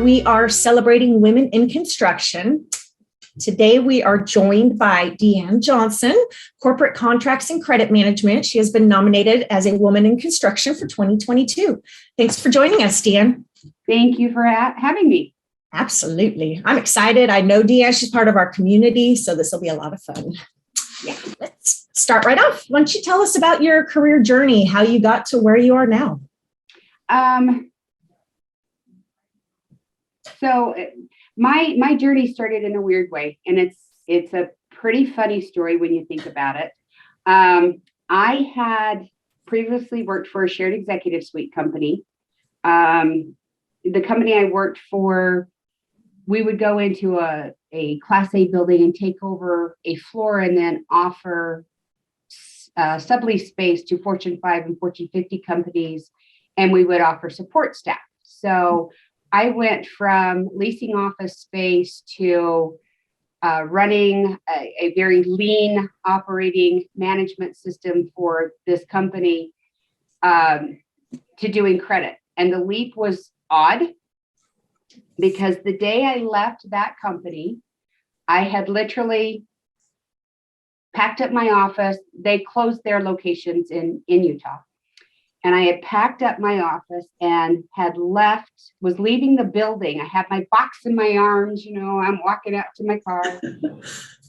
we are celebrating women in construction. Today, we are joined by Deanne Johnson, Corporate Contracts and Credit Management. She has been nominated as a Woman in Construction for 2022. Thanks for joining us, Deanne. Thank you for having me. Absolutely. I'm excited. I know Deanne, she's part of our community, so this will be a lot of fun. Yeah, let's start right off. Why don't you tell us about your career journey, how you got to where you are now? So my journey started in a weird way, and it's a pretty funny story when you think about it. I had previously worked for a shared executive suite company. The company I worked for, we would go into a Class A building and take over a floor and then offer sublease space to Fortune 5 and Fortune 50 companies, and we would offer support staff. So I went from leasing office space to running a very lean operating management system for this company to doing credit. And the leap was odd because the day I left that company, I had literally packed up my office. They closed their locations in Utah. And I had packed up my office and was leaving the building. I had my box in my arms, I'm walking out to my car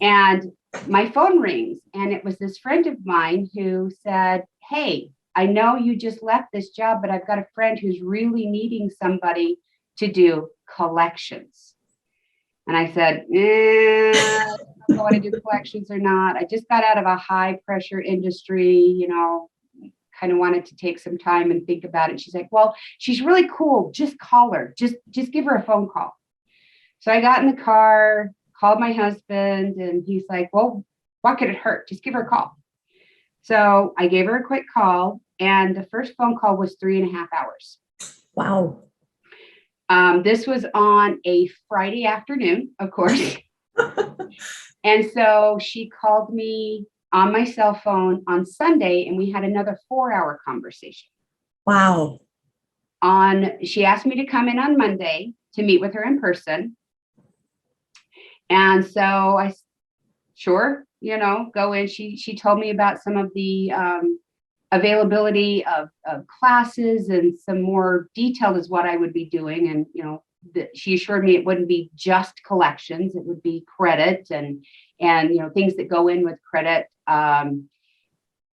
and my phone rings. And it was this friend of mine who said, "Hey, I know you just left this job, but I've got a friend who's really needing somebody to do collections." And I said, I don't know what to do collections or not. I just got out of a high pressure industry, kind of wanted to take some time and think about it. She's like, "Well, she's really cool. Just call her. Just give her a phone call." So I got in the car, called my husband, and he's like, "Well, what could it hurt? Just give her a call." So I gave her a quick call, and the first phone call was 3.5 hours. Wow. This was on a Friday afternoon, of course. And so she called me on my cell phone on Sunday, and we had another 4-hour conversation. Wow. She asked me to come in on Monday to meet with her in person. And so I, sure, go in. She told me about some of the availability of classes and some more detailed is what I would be doing. And, she assured me it wouldn't be just collections. It would be credit and things that go in with credit.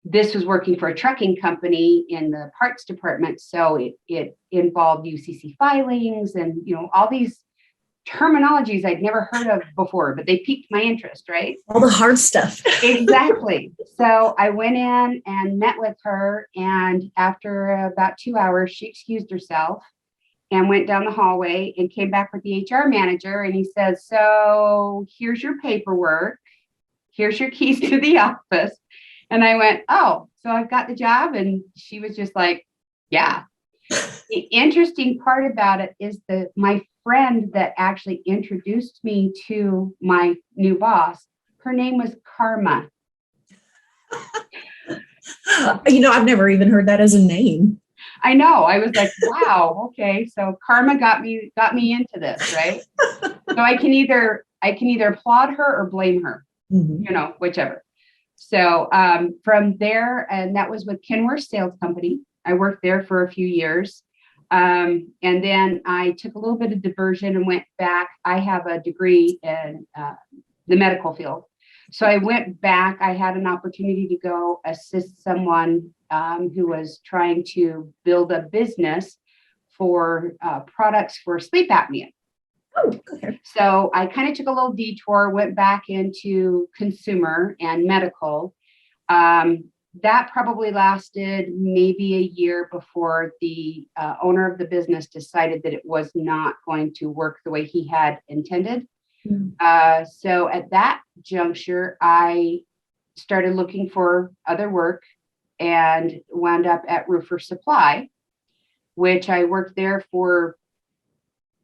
This was working for a trucking company in the parts department. So it involved UCC filings and, all these terminologies I'd never heard of before, but they piqued my interest, right? All the hard stuff. Exactly. So I went in and met with her. And after about 2 hours, she excused herself and went down the hallway and came back with the HR manager. And he says, "So here's your paperwork. Here's your keys to the office." And I went, "Oh, so I've got the job?" And she was just like, "Yeah." The interesting part about it is that my friend that actually introduced me to my new boss, her name was Karma. I've never even heard that as a name. I know. I was like, wow, okay. So Karma got me into this, right? So I can either applaud her or blame her, whichever. So from there, and that was with Kenworth Sales Company. I worked there for a few years. And then I took a little bit of diversion and went back. I have a degree in the medical field. So I went back. I had an opportunity to go assist someone who was trying to build a business for products for sleep apnea. Oh, okay. So I kind of took a little detour, went back into consumer and medical. That probably lasted maybe a year before the owner of the business decided that it was not going to work the way he had intended. So at that juncture, I started looking for other work and wound up at Roofer Supply, which I worked there for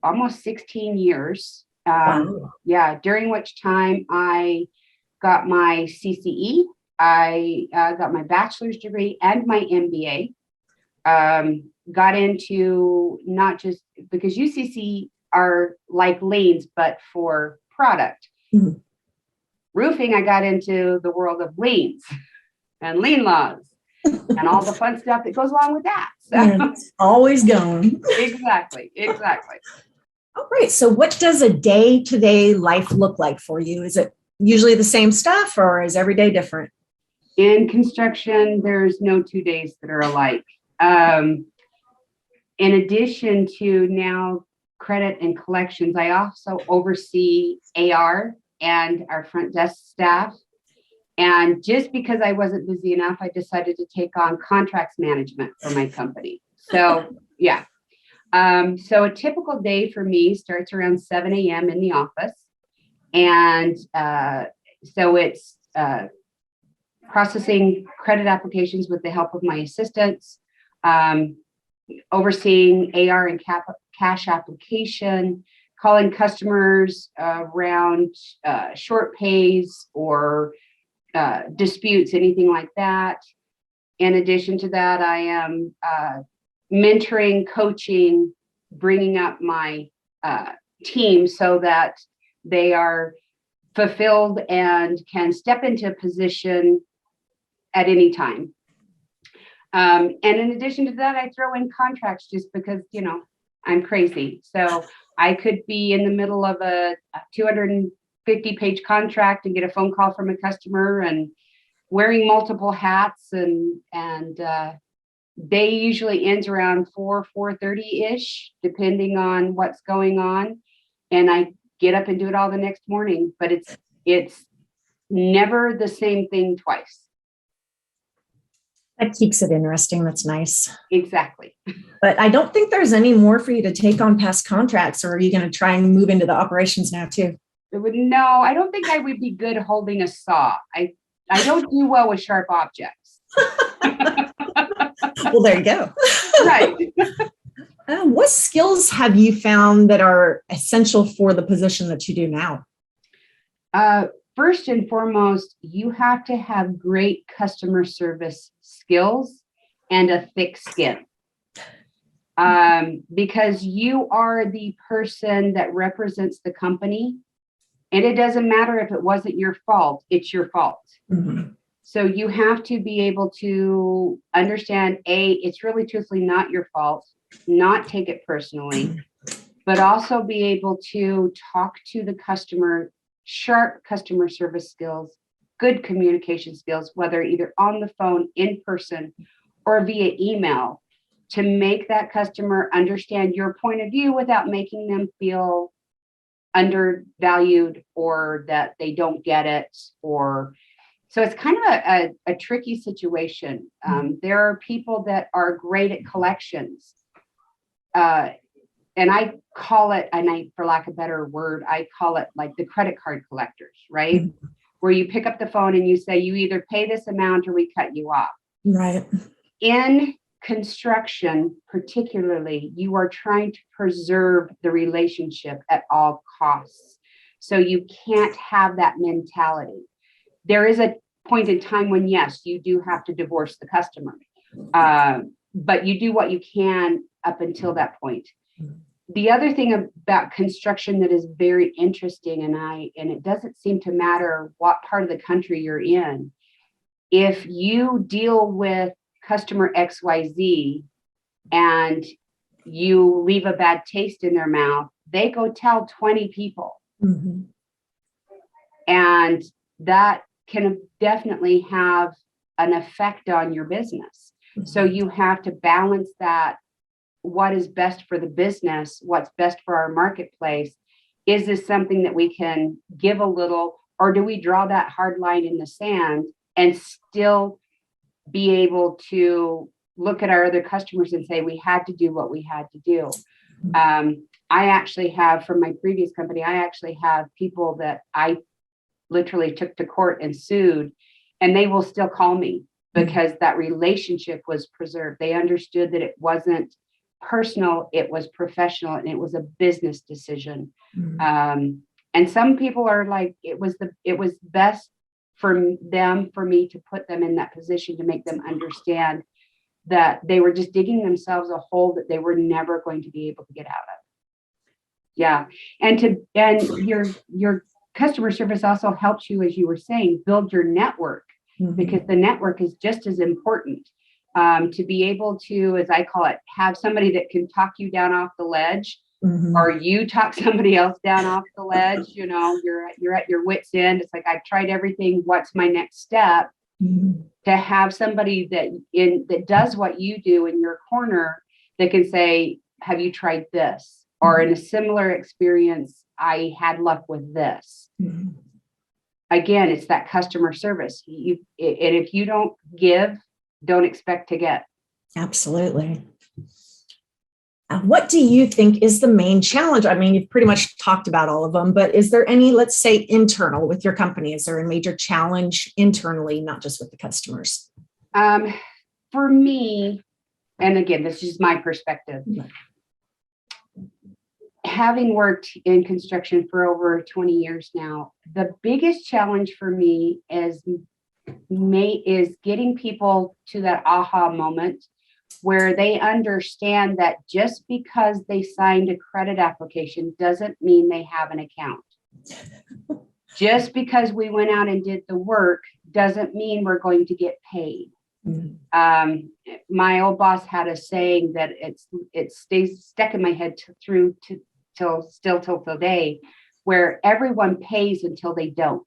almost 16 years. Wow. Yeah, during which time I got my CCE, I got my bachelor's degree and my MBA. Got into not just because UCC are like liens, but for product. Mhm. Roofing, I got into the world of liens and lien laws and all the fun stuff that goes along with that. So Yeah, it's always going. exactly. All right. So what does a day-to-day life look like for you? Is it usually the same stuff or is every day different? In construction, there's no 2 days that are alike. In addition to now credit and collections, I also oversee AR and our front desk staff. And just because I wasn't busy enough, I decided to take on contracts management for my company. So, yeah. So a typical day for me starts around 7 a.m. in the office. And so it's processing credit applications with the help of my assistants, overseeing AR and cash application, calling customers around short pays or disputes, anything like that. In addition to that, I am mentoring, coaching, bringing up my team so that they are fulfilled and can step into a position at any time. And in addition to that, I throw in contracts just because, I'm crazy. So I could be in the middle of a 250-page contract and get a phone call from a customer and wearing multiple hats and day usually ends around 4:30-ish, depending on what's going on. And I get up and do it all the next morning, but it's never the same thing twice. That keeps it interesting. That's nice. Exactly. But I don't think there's any more for you to take on past contracts, or are you going to try and move into the operations now too? No, I don't think I would be good holding a saw. I don't do well with sharp objects. Well, there you go. Right. What skills have you found that are essential for the position that you do now? First and foremost, you have to have great customer service skills and a thick skin. Because you are the person that represents the company. And it doesn't matter if it wasn't your fault, it's your fault. Mm-hmm. So you have to be able to understand, it's really truthfully not your fault, not take it personally, but also be able to talk to the customer, sharp customer service skills, good communication skills, whether either on the phone, in person, or via email, to make that customer understand your point of view without making them feel undervalued or that they don't get it. So it's kind of a tricky situation. There are people that are great at collections. And I call it, for lack of a better word, I call it like the credit card collectors, right? Mm-hmm. Where you pick up the phone and you say, you either pay this amount or we cut you off. Right. In construction, particularly, you are trying to preserve the relationship at all costs. So you can't have that mentality. There is a point in time when, yes, you do have to divorce the customer, but you do what you can up until that point. The other thing about construction that is very interesting, and it doesn't seem to matter what part of the country you're in, if you deal with customer XYZ and you leave a bad taste in their mouth, they go tell 20 people. Mm-hmm. And that can definitely have an effect on your business. Mm-hmm. So you have to balance that. What is best for the business? What's best for our marketplace? Is this something that we can give a little, or do we draw that hard line in the sand and still be able to look at our other customers and say, we had to do what we had to do? I actually have, from my previous company, I actually have people that I literally took to court and sued, and they will still call me because that relationship was preserved. They understood that it wasn't personal, it was professional, and it was a business decision. Mm-hmm. And some people are like, it was best for them, for me to put them in that position to make them understand that they were just digging themselves a hole that they were never going to be able to get out of. Yeah. And your customer service also helps you, as you were saying, build your network, because the network is just as important. To be able to, as I call it, have somebody that can talk you down off the ledge, or you talk somebody else down off the ledge. You're at your wit's end. It's like, I've tried everything. What's my next step? To have somebody that does what you do in your corner, that can say, have you tried this? Or in a similar experience, I had luck with this. Again, it's that customer service. And if you don't give, don't expect to get. Absolutely. What do you think is the main challenge? I mean, you've pretty much talked about all of them, but is there any, let's say, internal with your company? Is there a major challenge internally, not just with the customers? For me, and again, this is my perspective. Having worked in construction for over 20 years now, the biggest challenge for me is getting people to that aha moment where they understand that just because they signed a credit application doesn't mean they have an account. Just because we went out and did the work doesn't mean we're going to get paid. My old boss had a saying that it stays stuck in my head till today, where everyone pays until they don't.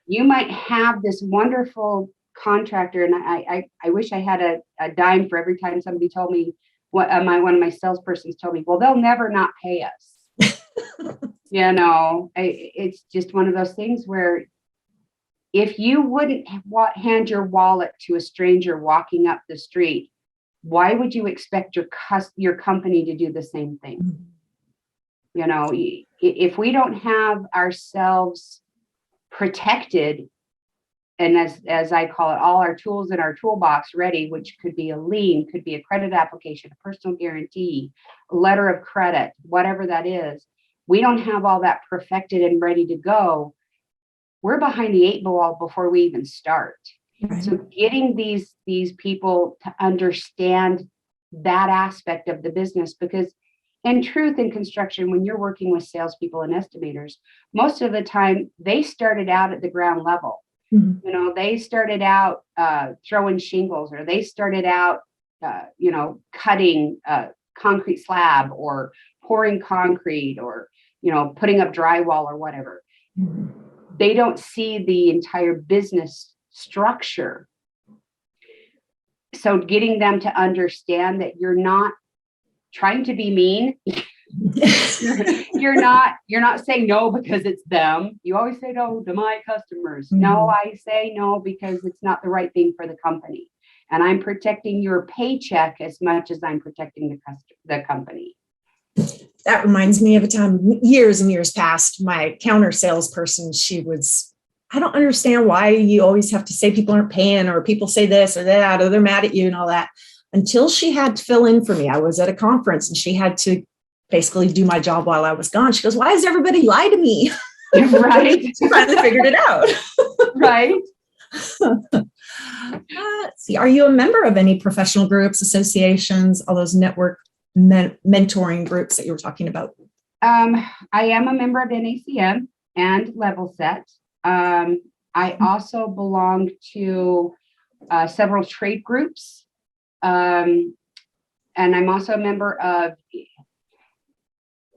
You might have this wonderful contractor, and I wish I had a dime for every time somebody told me what one of my salespersons told me, well, they'll never not pay us. It's just one of those things where if you wouldn't hand your wallet to a stranger walking up the street, why would you expect your company to do the same thing? If we don't have ourselves protected, and as I call it, all our tools in our toolbox ready, which could be a lien, could be a credit application, a personal guarantee, a letter of credit, whatever that is, we don't have all that perfected and ready to go, we're behind the 8 ball before we even start. Right. So getting these people to understand that aspect of the business, because in truth, in construction, when you're working with salespeople and estimators, most of the time they started out at the ground level. They started out throwing shingles, or they started out, cutting concrete slab, or pouring concrete, or, putting up drywall or whatever. They don't see the entire business structure. So getting them to understand that you're not trying to be mean. You're not saying no because it's them. You always say no to my customers. No, I say no because it's not the right thing for the company. And I'm protecting your paycheck as much as I'm protecting the company. That reminds me of a time years and years past, my counter salesperson, I don't understand why you always have to say people aren't paying, or people say this or that, or they're mad at you and all that, until she had to fill in for me. I was at a conference and she had to basically do my job while I was gone. She goes, why does everybody lie to me? Right. She finally figured it out. Right. Let's see. Are you a member of any professional groups, associations, all those network mentoring groups that you were talking about? I am a member of NACM and Levelset. I also belong to several trade groups. And I'm also a member of,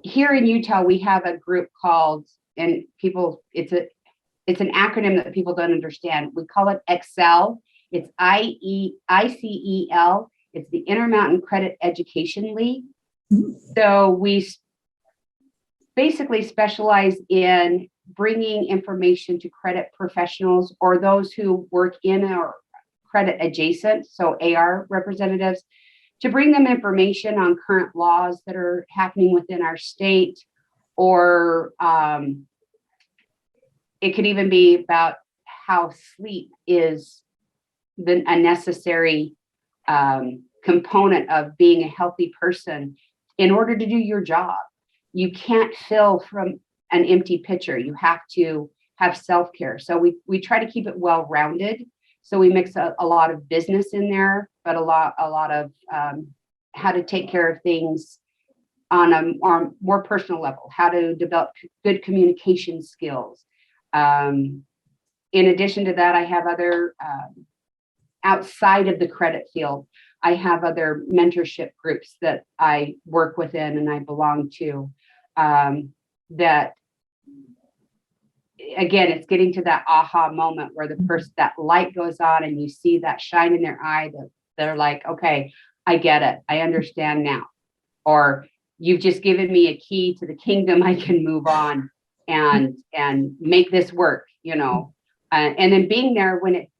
here in Utah, we have a group called, and people, it's an acronym that people don't understand. We call it Excel. It's ICEL. It's the Intermountain Credit Education League. So we basically specialize in bringing information to credit professionals, or those who work in our credit adjacent, so AR representatives, to bring them information on current laws that are happening within our state, or it could even be about how sleep is a necessary component of being a healthy person in order to do your job. You can't fill from an empty pitcher. You have to have self-care. So we try to keep it well-rounded. So we mix a lot of business in there, but a lot of how to take care of things on a more personal level, how to develop good communication skills. In addition to that, I have other, outside of the credit field, I have other mentorship groups that I work within and I belong to, that, again, it's getting to that aha moment where the person, that light goes on and you see that shine in their eye, that they're like, okay, I get it. I understand now. Or you've just given me a key to the kingdom. I can move on and make this work, and then being there when it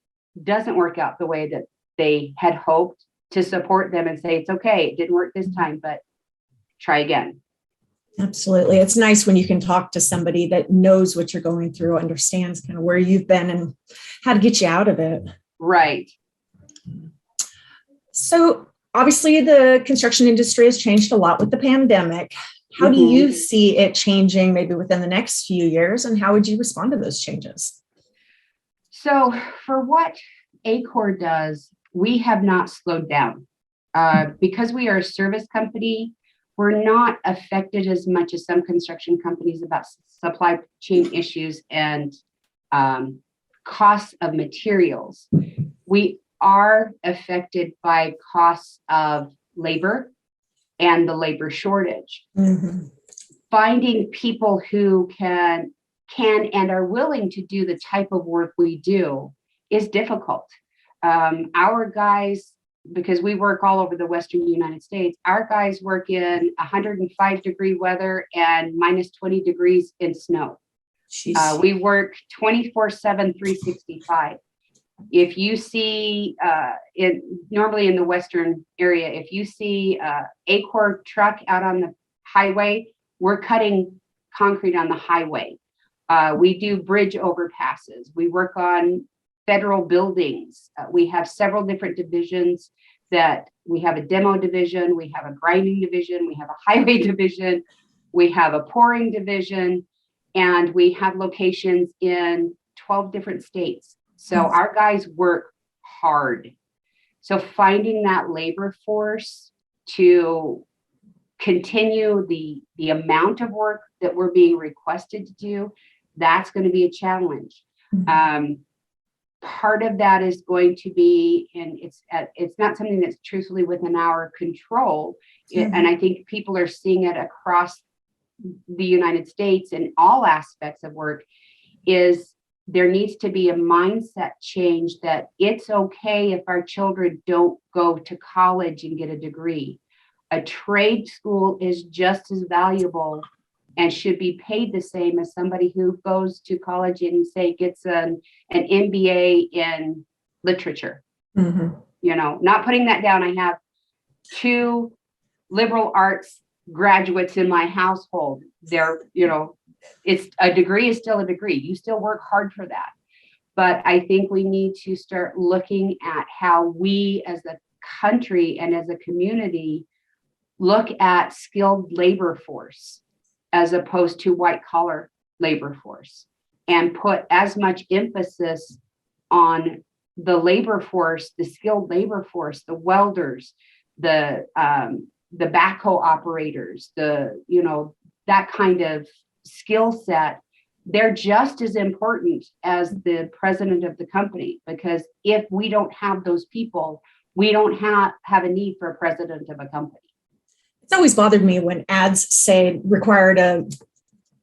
doesn't work out the way that they had hoped, to support them and say, it's okay, it didn't work this time, but try again. Absolutely. It's nice when you can talk to somebody that knows what you're going through, understands kind of where you've been and how to get you out of it. Right. So obviously the construction industry has changed a lot with the pandemic. How do you see it changing maybe within the next few years, and how would you respond to those changes? So for what ACOR does, we have not slowed down. Because we are a service company, we're not affected as much as some construction companies about supply chain issues and costs of materials. We are affected by costs of labor and the labor shortage. Finding people who can and are willing to do the type of work we do is difficult. Our guys, because we work all over the Western United States, our guys work in 105-degree weather and minus 20 degrees in snow. We work 24/7, 365. If you see, normally in the Western area, if you see ACOR truck out on the highway, we're cutting concrete on the highway. We do bridge overpasses. We work on federal buildings. We have several different divisions that we have a demo division, we have a grinding division, we have a highway division, we have a pouring division, and we have locations in 12 different states. So our guys work hard. So finding that labor force to continue the amount of work that we're being requested to do, that's going to be a challenge. Part of that is going to be, and it's not something that's truthfully within our control. And I think people are seeing it across the United States in all aspects of work, is there needs to be a mindset change that it's okay if our children don't go to college and get a degree. A trade school is just as valuable and should be paid the same as somebody who goes to college and say gets an MBA in literature. Not putting that down. I have 2 liberal arts graduates in my household. They're, it's a degree is still a degree. You still work hard for that. But I think we need to start looking at how we as a country and as a community look at skilled labor force as opposed to white collar labor force, and put as much emphasis on the labor force, the skilled labor force, the welders, the backhoe operators, that kind of skill set. They're just as important as the president of the company, because if we don't have those people, we don't have a need for a president of a company. It's always bothered me when ads say required a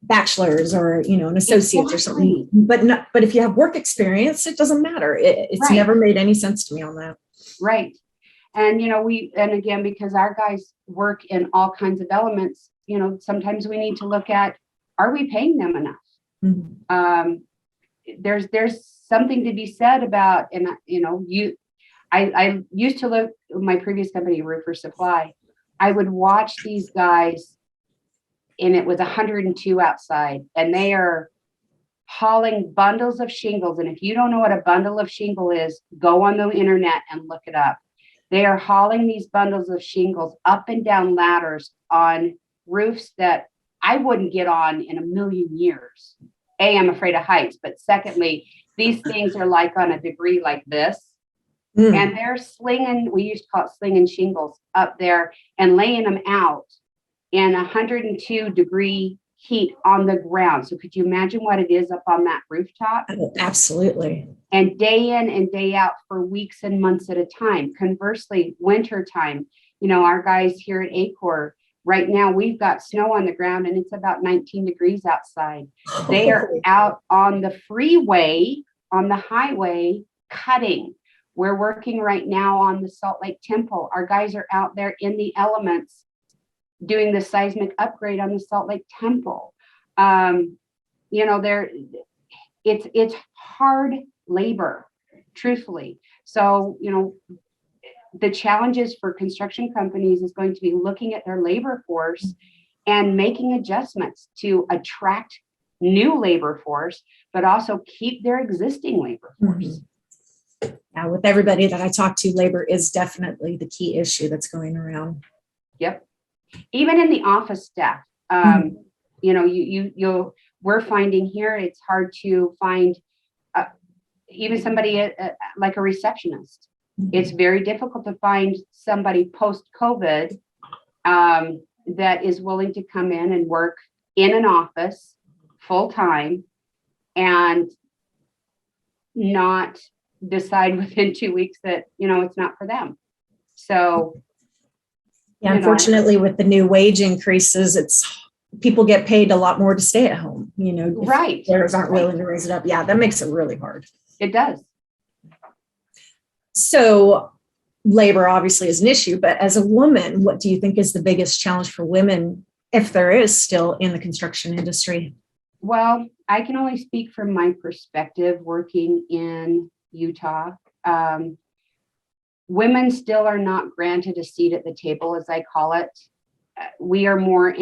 bachelor's or, an associate's or something, but if you have work experience, it doesn't matter. It's never made any sense to me on that. Right. And, and again, because our guys work in all kinds of elements, sometimes we need to look at, are we paying them enough? There's something to be said about, and, I used to look my previous company, Roofer Supply. I would watch these guys, and it was 102 outside, and they are hauling bundles of shingles. And if you don't know what a bundle of shingle is, go on the internet and look it up. They are hauling these bundles of shingles up and down ladders on roofs that I wouldn't get on in a million years. A, I'm afraid of heights, but secondly, these things are like on a degree like this. And they're slinging, we used to call it slinging shingles up there and laying them out in 102-degree heat on the ground. So could you imagine what it is up on that rooftop? Oh, absolutely. And day in and day out for weeks and months at a time. Conversely, winter time, our guys here at ACOR, right now we've got snow on the ground and it's about 19 degrees outside. They are out on the freeway, on the highway, cutting. We're working right now on the Salt Lake Temple. Our guys are out there in the elements doing the seismic upgrade on the Salt Lake Temple. It's hard labor, truthfully. So, the challenges for construction companies is going to be looking at their labor force and making adjustments to attract new labor force, but also keep their existing labor force. Yeah, with everybody that I talk to, labor is definitely the key issue that's going around. Yep. Even in the office staff, we're finding here it's hard to find even somebody like a receptionist. It's very difficult to find somebody post-COVID that is willing to come in and work in an office full-time and not decide within 2 weeks that, it's not for them. So, yeah, unfortunately, with the new wage increases, people get paid a lot more to stay at home, right. Employers aren't willing to raise it up. Yeah, that makes it really hard. It does. So labor obviously is an issue, but as a woman, what do you think is the biggest challenge for women, if there is still, in the construction industry? Well, I can only speak from my perspective working in Utah. Women still are not granted a seat at the table, as I call it. We are more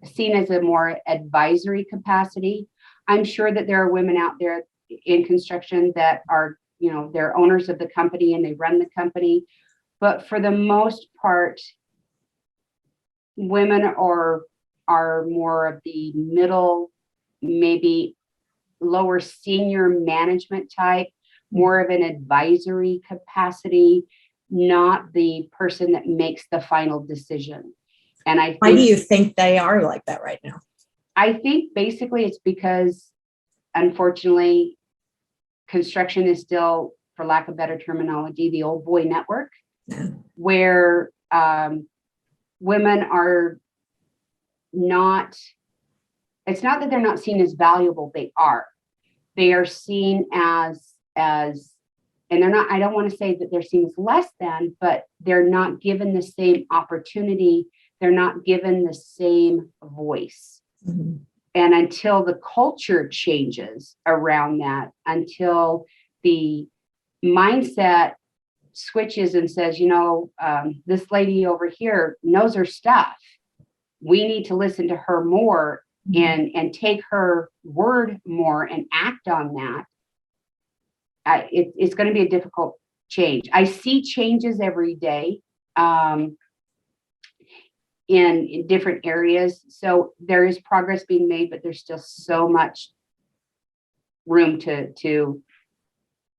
seen as a more advisory capacity. I'm sure that there are women out there in construction that are, they're owners of the company and they run the company. But for the most part, women are more of the middle, maybe lower senior management type, more of an advisory capacity, not the person that makes the final decision. And why do you think they are like that right now? I think basically it's because, unfortunately, construction is still, for lack of better terminology, the old boy network, where women are not, it's not that they're not seen as valuable, they are seen as, and they're not, I don't want to say that they're seen as less than, but they're not given the same opportunity. They're not given the same voice. Mm-hmm. And until the culture changes around that, until the mindset switches and says, this lady over here knows her stuff. We need to listen to her more and take her word more and act on that. It's going to be a difficult change. I see changes every day in different areas. So there is progress being made, but there's still so much room to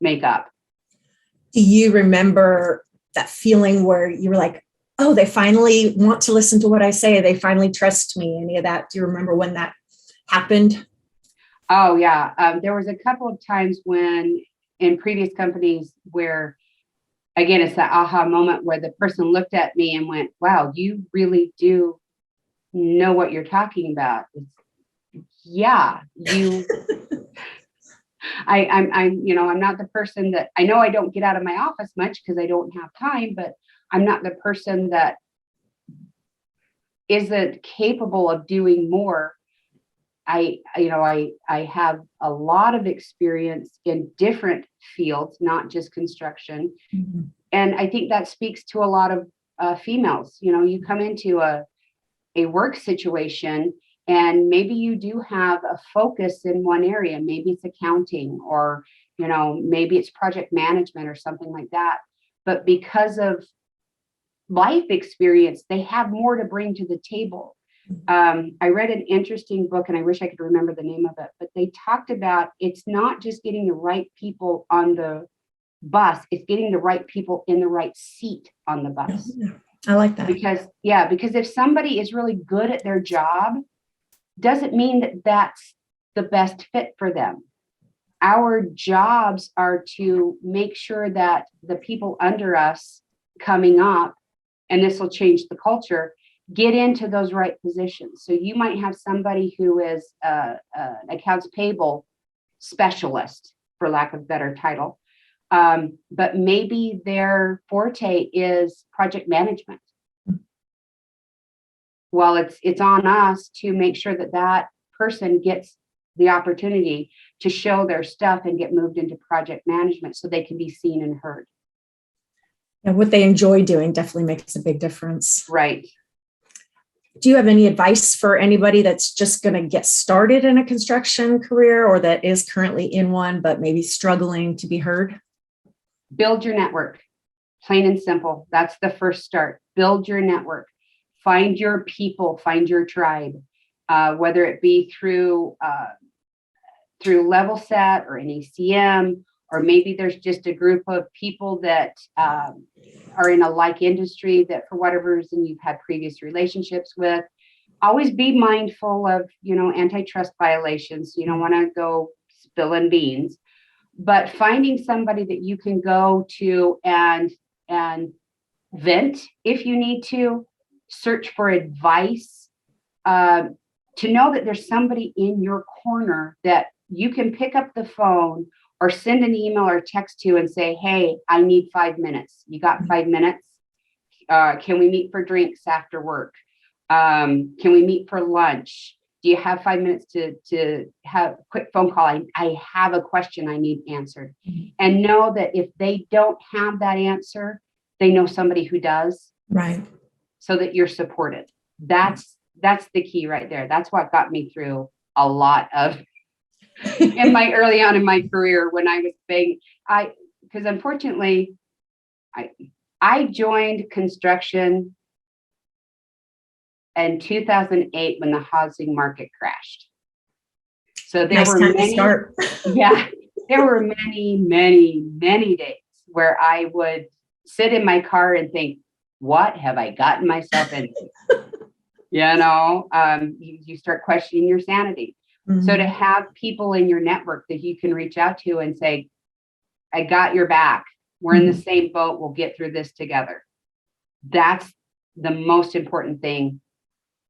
make up. Do you remember that feeling where you were like, oh, they finally want to listen to what I say. They finally trust me. Any of that? Do you remember when that happened? Oh, yeah. There was a couple of times when in previous companies where, again, it's that aha moment where the person looked at me and went, wow, you really do know what you're talking about. Yeah, you, I'm not the person that, I know I don't get out of my office much because I don't have time, but I'm not the person that isn't capable of doing more. I have a lot of experience in different fields, not just construction. Mm-hmm. And I think that speaks to a lot of females. You come into a work situation and maybe you do have a focus in one area. Maybe it's accounting or, maybe it's project management or something like that. But because of life experience, they have more to bring to the table. I read an interesting book, and I wish I could remember the name of it, but they talked about it's not just getting the right people on the bus, it's getting the right people in the right seat on the bus. I like that. Because if somebody is really good at their job, doesn't mean that that's the best fit for them. Our jobs are to make sure that the people under us coming up, and this will change the culture, get into those right positions. So you might have somebody who is an accounts payable specialist, for lack of a better title, but maybe their forte is project management. Well, it's on us to make sure that that person gets the opportunity to show their stuff and get moved into project management so they can be seen and heard. And what they enjoy doing definitely makes a big difference. Right. Do you have any advice for anybody that's just going to get started in a construction career or that is currently in one, but maybe struggling to be heard? Build your network, plain and simple. That's the first start. Build your network. Find your people, find your tribe, whether it be through Levelset or NACM, or maybe there's just a group of people that are in a like industry that for whatever reason you've had previous relationships with. Always be mindful of, antitrust violations. You don't want to go spilling beans, but finding somebody that you can go to and vent if you need to, search for advice, to know that there's somebody in your corner that you can pick up the phone or send an email or text to and say, hey, I need 5 minutes. You got 5 minutes? Can we meet for drinks after work? Can we meet for lunch? Do you have 5 minutes to have a quick phone call? I have a question I need answered. And know that if they don't have that answer, they know somebody who does. Right. So that you're supported. That's the key right there. That's what got me through a lot of early on in my career when I was big. Because unfortunately, I joined construction in 2008 when the housing market crashed. So there were many, there were many days where I would sit in my car and think, what have I gotten myself into? You start questioning your sanity. Mm-hmm. So to have people in your network that you can reach out to and say, I got your back. We're in the same boat. We'll get through this together. That's the most important thing.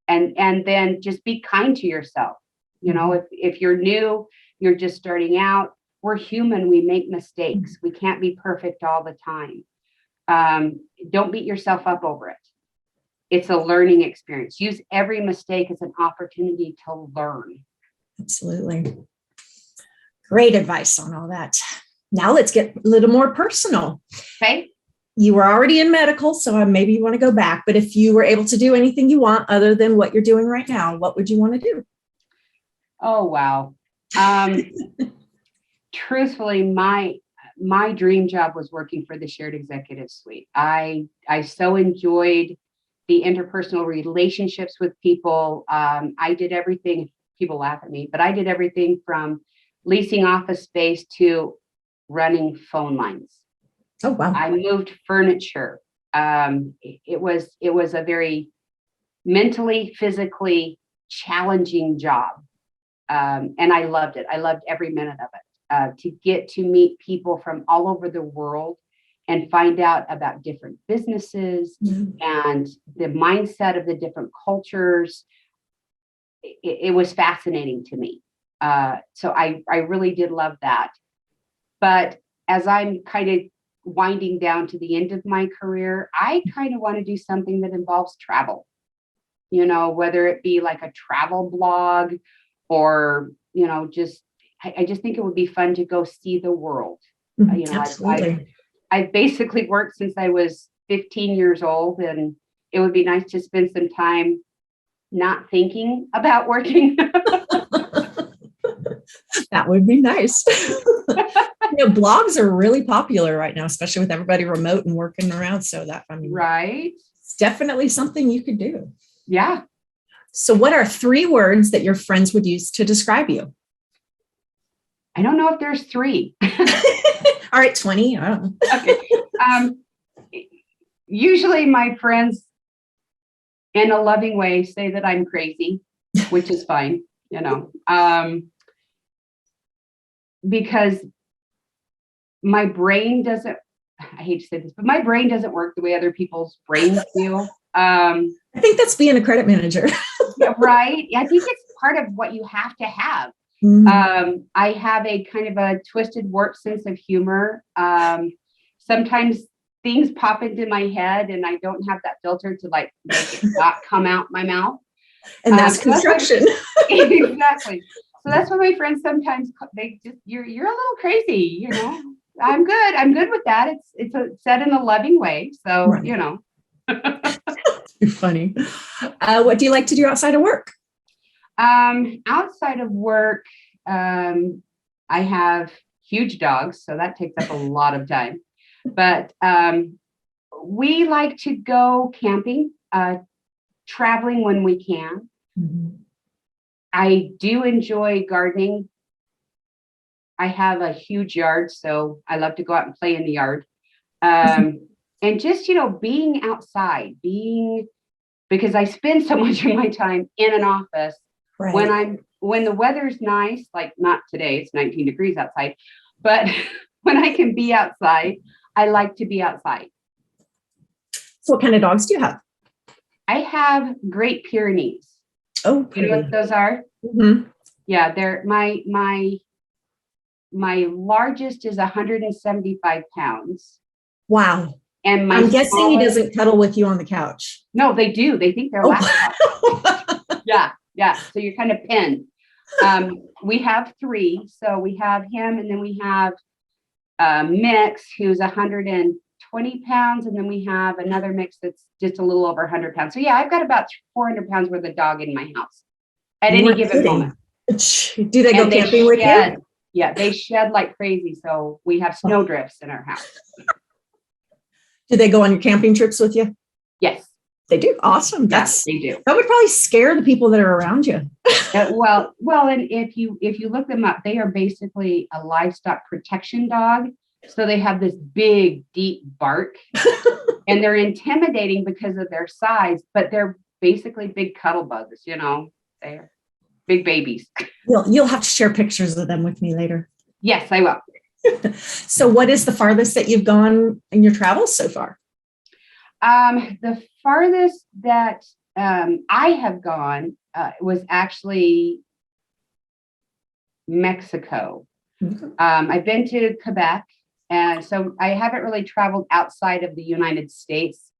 And then just be kind to yourself. If you're new, you're just starting out, we're human. We make mistakes. We can't be perfect all the time. Don't beat yourself up over it. It's a learning experience. Use every mistake as an opportunity to learn. Absolutely. Great advice on all that. Now let's get a little more personal. Okay. You were already in medical, so maybe you want to go back, but if you were able to do anything you want other than what you're doing right now, what would you want to do? Oh, wow. Truthfully, my dream job was working for the Shared Executive Suite. I so enjoyed the interpersonal relationships with people. I did everything, people laugh at me, but I did everything from leasing office space to running phone lines. Oh, wow. I moved furniture. It was a very mentally, physically challenging job. And I loved it. I loved every minute of it. To get to meet people from all over the world and find out about different businesses and the mindset of the different cultures. It was fascinating to me. So I really did love that. But as I'm kind of winding down to the end of my career, I kind of want to do something that involves travel, whether it be like a travel blog or, I just think it would be fun to go see the world. Absolutely. I've basically worked since I was 15 years old, and it would be nice to spend some time not thinking about working. That would be nice. Blogs are really popular right now, especially with everybody remote and working around. So right. It's definitely something you could do. Yeah. So what are 3 words that your friends would use to describe you? I don't know if there's 3. All right, 20. I don't know. Okay. usually my friends in a loving way say that I'm crazy, which is fine, because my brain doesn't, I hate to say this, but my brain doesn't work the way other people's brains do. I think that's being a credit manager. Yeah, right. I think it's part of what you have to have. I have a kind of a twisted, warped sense of humor. Sometimes things pop into my head and I don't have that filter to like make it not come out my mouth. And that's construction. Exactly. So that's why my friends sometimes you're a little crazy, I'm good with that. It's said in a loving way. So, right. You're funny. What do you like to do outside of work? Outside of work, I have huge dogs, so that takes up a lot of time. But we like to go camping, traveling when we can. I do enjoy gardening. I have a huge yard, so I love to go out and play in the yard. And just, being outside, because I spend so much of my time in an office. Right. When the weather's nice, like not today, it's 19 degrees outside, but when I can be outside, I like to be outside. So what kind of dogs do you have? I have Great Pyrenees. Oh, pretty. You know what those are? Mm-hmm. Yeah, they're my largest is 175 pounds. Wow. And I'm guessing he doesn't cuddle with you on the couch. No, they do. They think they're laptops. Yeah. So you're kind of pinned. We have 3. So we have him, and then we have Mix, who's 120 pounds, and then we have another Mix that's just a little over 100 pounds. So yeah, I've got about 400 pounds worth of dog in my house at any given moment. Do they go camping with you? Yeah, they shed like crazy. So we have snowdrifts in our house. Do they go on your camping trips with you? Yes. They do. Awesome. Yes, they do. That would probably scare the people that are around you. Well, and if you look them up, they are basically a livestock protection dog. So they have this big, deep bark, and they're intimidating because of their size, but they're basically big cuddle bugs. They're big babies. You'll have to share pictures of them with me later. Yes, I will. So what is the farthest that you've gone in your travels so far? The farthest that I have gone was actually Mexico. Mm-hmm. I've been to Quebec, and so I haven't really traveled outside of the United States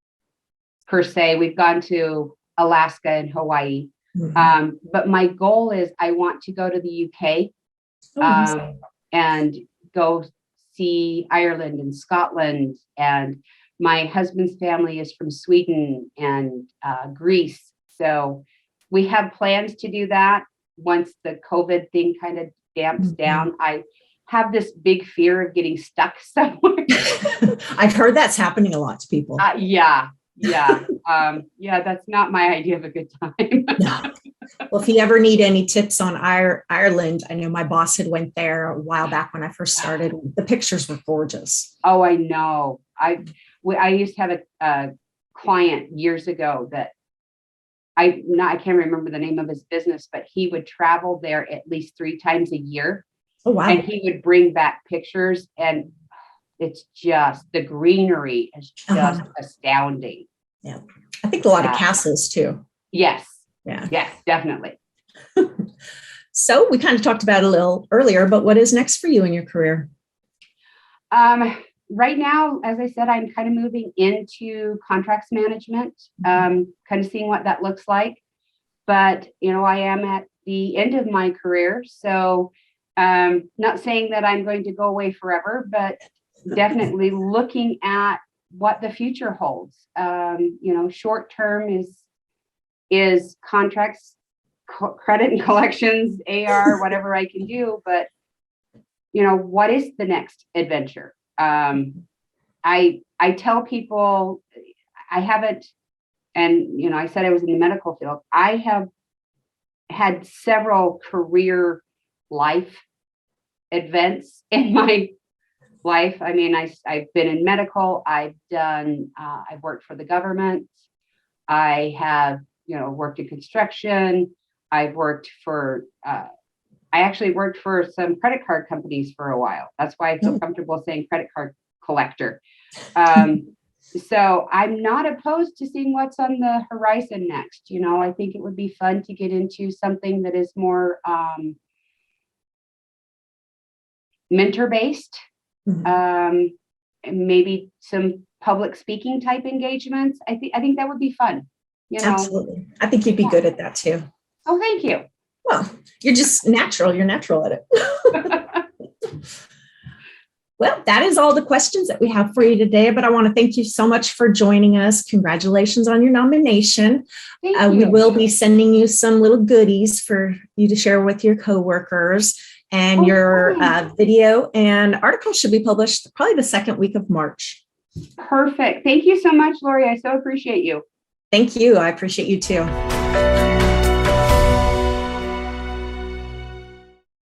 per se. We've gone to Alaska and Hawaii. Mm-hmm. But my goal is I want to go to the UK and go see Ireland and Scotland. And my husband's family is from Sweden and Greece. So we have plans to do that once the COVID thing kind of damps down. I have this big fear of getting stuck somewhere. I've heard that's happening a lot to people. Yeah. That's not my idea of a good time. No. Well, if you ever need any tips on Ireland, I know my boss had went there a while back when I first started. The pictures were gorgeous. Oh, I know. I used to have a client years ago that I can't remember the name of his business, but he would travel there at least 3 times a year. Oh, wow. And he would bring back pictures, and it's just, the greenery is just astounding. Yeah. I think a lot of castles too. Yes. Yeah. Yes, definitely. So we kind of talked about it a little earlier, but what is next for you in your career? Right now, as I said, I'm kind of moving into contracts management, kind of seeing what that looks like. But, I am at the end of my career. So not saying that I'm going to go away forever, but definitely looking at what the future holds. Short term is contracts, credit and collections, AR, whatever I can do. But, what is the next adventure? I tell people I haven't, and, I said I was in the medical field. I have had several career life events in my life. I mean, I've been in medical. I've worked for the government. I have, worked in construction. I've worked for, I actually worked for some credit card companies for a while. That's why I feel comfortable saying credit card collector. So I'm not opposed to seeing what's on the horizon next. I think it would be fun to get into something that is more mentor-based, and maybe some public speaking type engagements. I think that would be fun. Absolutely. I think you'd be good at that too. Oh, thank you. Well, you're just natural. You're natural at it. Well, that is all the questions that we have for you today, but I want to thank you so much for joining us. Congratulations on your nomination. Thank you. We will be sending you some little goodies for you to share with your coworkers, and your video and article should be published probably the second week of March. Perfect. Thank you so much, Lori. I so appreciate you. Thank you. I appreciate you too.